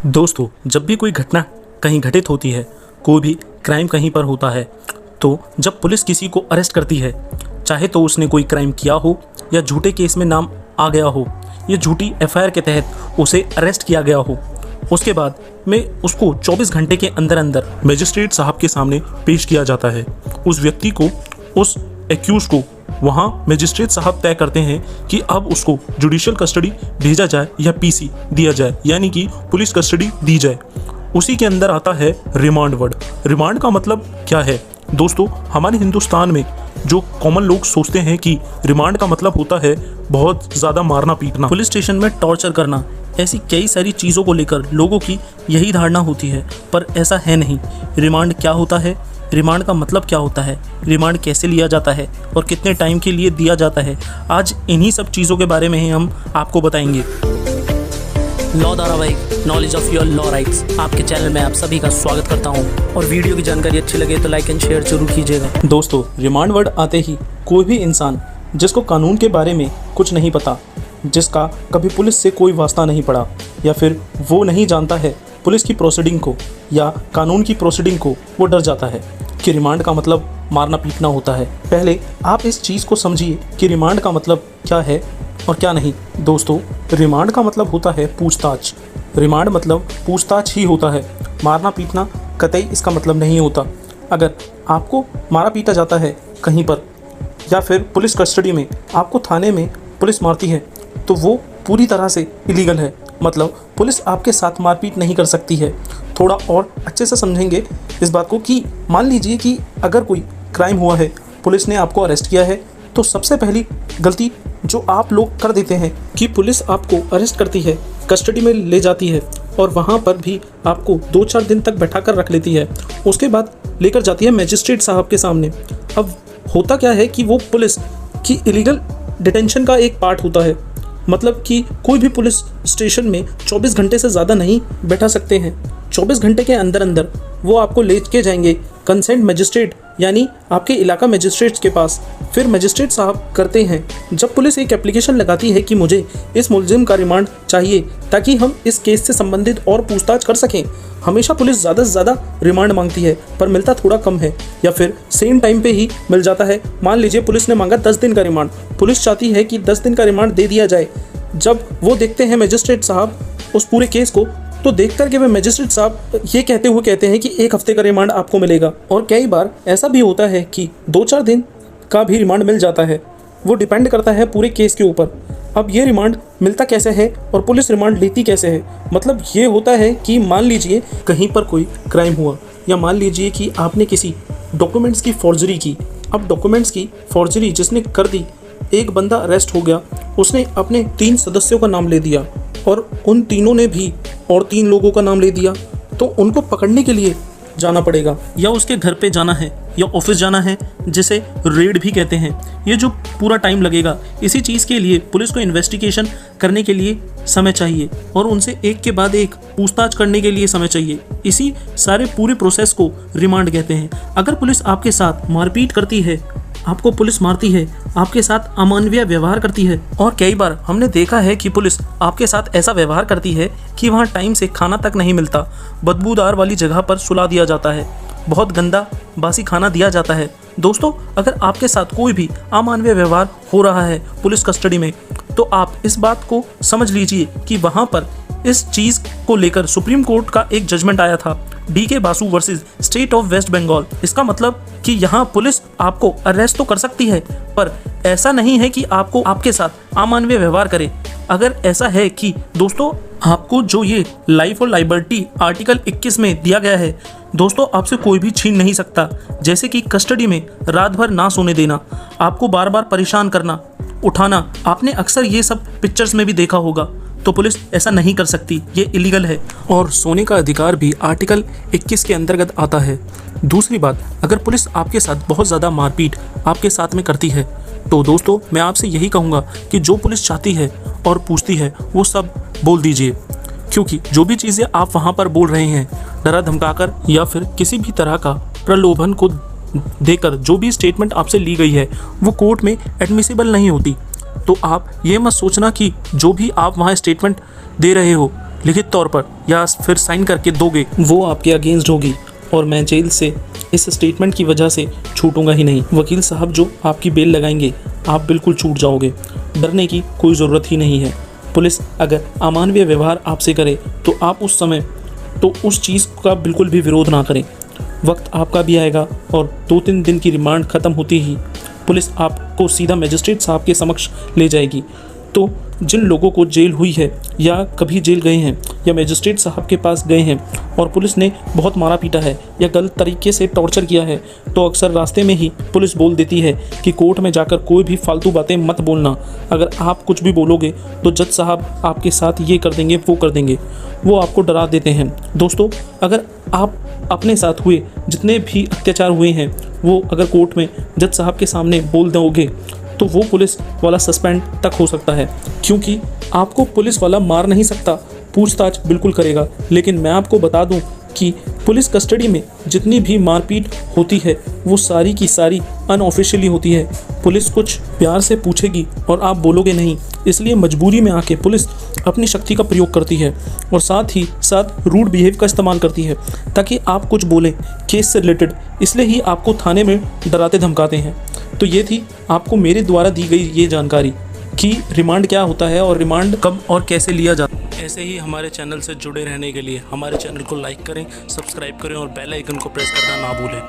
दोस्तों, जब भी कोई घटना कहीं घटित होती है, कोई भी क्राइम कहीं पर होता है, तो जब पुलिस किसी को अरेस्ट करती है, चाहे तो उसने कोई क्राइम किया हो या झूठे केस में नाम आ गया हो या झूठी एफआईआर के तहत उसे अरेस्ट किया गया हो, उसके बाद में उसको 24 घंटे के अंदर अंदर मजिस्ट्रेट साहब के सामने पेश किया जाता है। उस व्यक्ति को, उस एक्यूज को वहाँ मजिस्ट्रेट साहब तय करते हैं कि अब उसको जुडिशियल कस्टडी भेजा जाए या पीसी दिया जाए, यानी कि पुलिस कस्टडी दी जाए। उसी के अंदर आता है रिमांड वर्ड। रिमांड का मतलब क्या है दोस्तों? हमारे हिंदुस्तान में जो कॉमन लोग सोचते हैं कि रिमांड का मतलब होता है बहुत ज़्यादा मारना पीटना, पुलिस स्टेशन में टॉर्चर करना, ऐसी कई सारी चीज़ों को लेकर लोगों की यही धारणा होती है, पर ऐसा है नहीं। रिमांड क्या होता है, रिमांड का मतलब क्या होता है, रिमांड कैसे लिया जाता है और कितने टाइम के लिए दिया जाता है, आज इन्हीं सब चीज़ों के बारे में ही हम आपको बताएंगे। लॉ धारावाहिक knowledge of your law rights आपके चैनल में आप सभी का स्वागत करता हूं, और वीडियो की जानकारी अच्छी लगे तो लाइक एंड शेयर जरूर कीजिएगा। दोस्तों, रिमांड वर्ड आते ही कोई भी इंसान जिसको कानून के बारे में कुछ नहीं पता, जिसका कभी पुलिस से कोई वास्ता नहीं पड़ा, या फिर वो नहीं जानता है पुलिस की प्रोसीडिंग को या कानून की प्रोसीडिंग को, वो डर जाता है कि रिमांड का मतलब मारना पीटना होता है। पहले आप इस चीज़ को समझिए कि रिमांड का मतलब क्या है और क्या नहीं। दोस्तों, रिमांड का मतलब होता है पूछताछ। रिमांड मतलब पूछताछ ही होता है, मारना पीटना कतई इसका मतलब नहीं होता। अगर आपको मारा पीटा जाता है कहीं पर या फिर पुलिस कस्टडी में आपको थाने में पुलिस मारती है, तो वो पूरी तरह से इलीगल है। मतलब पुलिस आपके साथ मारपीट नहीं कर सकती है। थोड़ा और अच्छे से समझेंगे इस बात को कि मान लीजिए कि अगर कोई क्राइम हुआ है, पुलिस ने आपको अरेस्ट किया है, तो सबसे पहली गलती जो आप लोग कर देते हैं कि पुलिस आपको अरेस्ट करती है, कस्टडी में ले जाती है और वहाँ पर भी आपको 2-4 दिन तक बैठा कर रख लेती है। उसके बाद लेकर जाती है मजिस्ट्रेट साहब के सामने। अब होता क्या है कि वो पुलिस की इलीगल डिटेंशन का एक पार्ट होता है। मतलब कि कोई भी पुलिस स्टेशन में 24 घंटे से ज़्यादा नहीं बैठा सकते हैं। 24 घंटे के अंदर अंदर वो आपको ले के जाएंगे कंसेंट मजिस्ट्रेट, यानी आपके इलाका मजिस्ट्रेट के पास। फिर मजिस्ट्रेट साहब करते हैं, जब पुलिस एक एप्लीकेशन लगाती है कि मुझे इस मुलजिम का रिमांड चाहिए ताकि हम इस केस से संबंधित और पूछताछ कर सकें। हमेशा पुलिस ज़्यादा से ज़्यादा रिमांड मांगती है, पर मिलता थोड़ा कम है, या फिर सेम टाइम पे ही मिल जाता है। मान लीजिए पुलिस ने मांगा 10 दिन का रिमांड, पुलिस चाहती है कि 10 दिन का रिमांड दे दिया जाए। जब वो देखते हैं मजिस्ट्रेट साहब उस पूरे केस को, तो देख कर के वे मजिस्ट्रेट साहब ये कहते हुए कहते हैं कि 1 हफ्ते का रिमांड आपको मिलेगा। और कई बार ऐसा भी होता है कि 2-4 दिन का भी रिमांड मिल जाता है। वो डिपेंड करता है पूरे केस के ऊपर। अब ये रिमांड मिलता कैसे है और पुलिस रिमांड लेती कैसे है? मतलब ये होता है कि मान लीजिए कहीं पर कोई क्राइम हुआ, या मान लीजिए कि आपने किसी डॉक्यूमेंट्स की फॉर्जरी की। अब डॉक्यूमेंट्स की फॉर्जरी जिसने कर दी, एक बंदा अरेस्ट हो गया, उसने अपने 3 सदस्यों का नाम ले दिया और उन तीनों ने भी और 3 लोगों का नाम ले दिया, तो उनको पकड़ने के लिए जाना पड़ेगा, या उसके घर पे जाना है या ऑफिस जाना है, जिसे रेड भी कहते हैं। ये जो पूरा टाइम लगेगा, इसी चीज़ के लिए पुलिस को इन्वेस्टिगेशन करने के लिए समय चाहिए और उनसे एक के बाद एक पूछताछ करने के लिए समय चाहिए। इसी सारे पूरे प्रोसेस को रिमांड कहते हैं। अगर पुलिस आपके साथ मारपीट करती है, आपको पुलिस मारती है, आपके साथ अमानवीय व्यवहार करती है, और कई बार हमने देखा है कि पुलिस आपके साथ ऐसा व्यवहार करती है कि वहाँ टाइम से खाना तक नहीं मिलता, बदबूदार वाली जगह पर सुला दिया जाता है, बहुत गंदा बासी खाना दिया जाता है। दोस्तों, अगर आपके साथ कोई भी अमानवीय व्यवहार हो रहा है पुलिस कस्टडी में, तो आप इस बात को समझ लीजिए कि वहाँ पर इस चीज़ को लेकर सुप्रीम कोर्ट का एक जजमेंट आया था, DK Basu versus State of West Bengal. इसका मतलब कि यहाँ पुलिस आपको अरेस्ट तो कर सकती है, पर ऐसा नहीं है कि आपको आपके साथ अमानवीय व्यवहार करे। अगर ऐसा है कि दोस्तों आपको जो ये लाइफ और लाइबर्टी आर्टिकल 21 में दिया गया है, दोस्तों आपसे कोई भी छीन नहीं सकता। जैसे कि कस्टडी में रात भर ना सोने देना, आपको बार बार परेशान करना, उठाना, आपने अक्सर ये सब पिक्चर्स में भी देखा होगा, तो पुलिस ऐसा नहीं कर सकती, ये इलीगल है। और सोने का अधिकार भी आर्टिकल 21 के अंतर्गत आता है। दूसरी बात, अगर पुलिस आपके साथ बहुत ज़्यादा मारपीट आपके साथ में करती है, तो दोस्तों मैं आपसे यही कहूँगा कि जो पुलिस चाहती है और पूछती है वो सब बोल दीजिए, क्योंकि जो भी चीज़ें आप वहाँ पर बोल रहे हैं, डरा धमकाकर या फिर किसी भी तरह का प्रलोभन को देकर जो भी स्टेटमेंट आपसे ली गई है, वो कोर्ट में एडमिसिबल नहीं होती। तो आप ये मत सोचना कि जो भी आप वहाँ स्टेटमेंट दे रहे हो, लिखित तौर पर या फिर साइन करके दोगे वो आपके अगेंस्ट होगी और मैं जेल से इस स्टेटमेंट की वजह से छूटूंगा ही नहीं। वकील साहब जो आपकी बेल लगाएंगे आप बिल्कुल छूट जाओगे, डरने की कोई ज़रूरत ही नहीं है। पुलिस अगर अमानवीय व्यवहार आपसे करे तो आप उस समय तो उस चीज़ का बिल्कुल भी विरोध ना करें। वक्त आपका भी आएगा और 2-3 दिन की रिमांड ख़त्म होती ही पुलिस आपको सीधा मजिस्ट्रेट साहब के समक्ष ले जाएगी। तो जिन लोगों को जेल हुई है या कभी जेल गए हैं या मजिस्ट्रेट साहब के पास गए हैं और पुलिस ने बहुत मारा पीटा है या गलत तरीके से टॉर्चर किया है, तो अक्सर रास्ते में ही पुलिस बोल देती है कि कोर्ट में जाकर कोई भी फालतू बातें मत बोलना। अगर आप कुछ भी बोलोगे तो जज साहब आपके साथ ये कर देंगे, वो कर देंगे। वो आपको डरा देते हैं। दोस्तों, अगर आप अपने साथ हुए जितने भी अत्याचार हुए हैं वो अगर कोर्ट में जज साहब के सामने बोल दोगे तो वो पुलिस वाला सस्पेंड तक हो सकता है, क्योंकि आपको पुलिस वाला मार नहीं सकता, पूछताछ बिल्कुल करेगा। लेकिन मैं आपको बता दूं कि पुलिस कस्टडी में जितनी भी मारपीट होती है वो सारी की सारी अनऑफिशियली होती है। पुलिस कुछ प्यार से पूछेगी और आप बोलोगे नहीं, इसलिए मजबूरी में आके पुलिस अपनी शक्ति का प्रयोग करती है और साथ ही साथ रूड बिहेव का इस्तेमाल करती है ताकि आप कुछ बोलें केस से रिलेटेड। इसलिए ही आपको थाने में डराते धमकाते हैं। तो ये थी आपको मेरे द्वारा दी गई ये जानकारी कि रिमांड क्या होता है और रिमांड कब और कैसे लिया जाता है। ऐसे ही हमारे चैनल से जुड़े रहने के लिए हमारे चैनल को लाइक करें, सब्सक्राइब करें और बेल आइकन को प्रेस करना ना भूलें।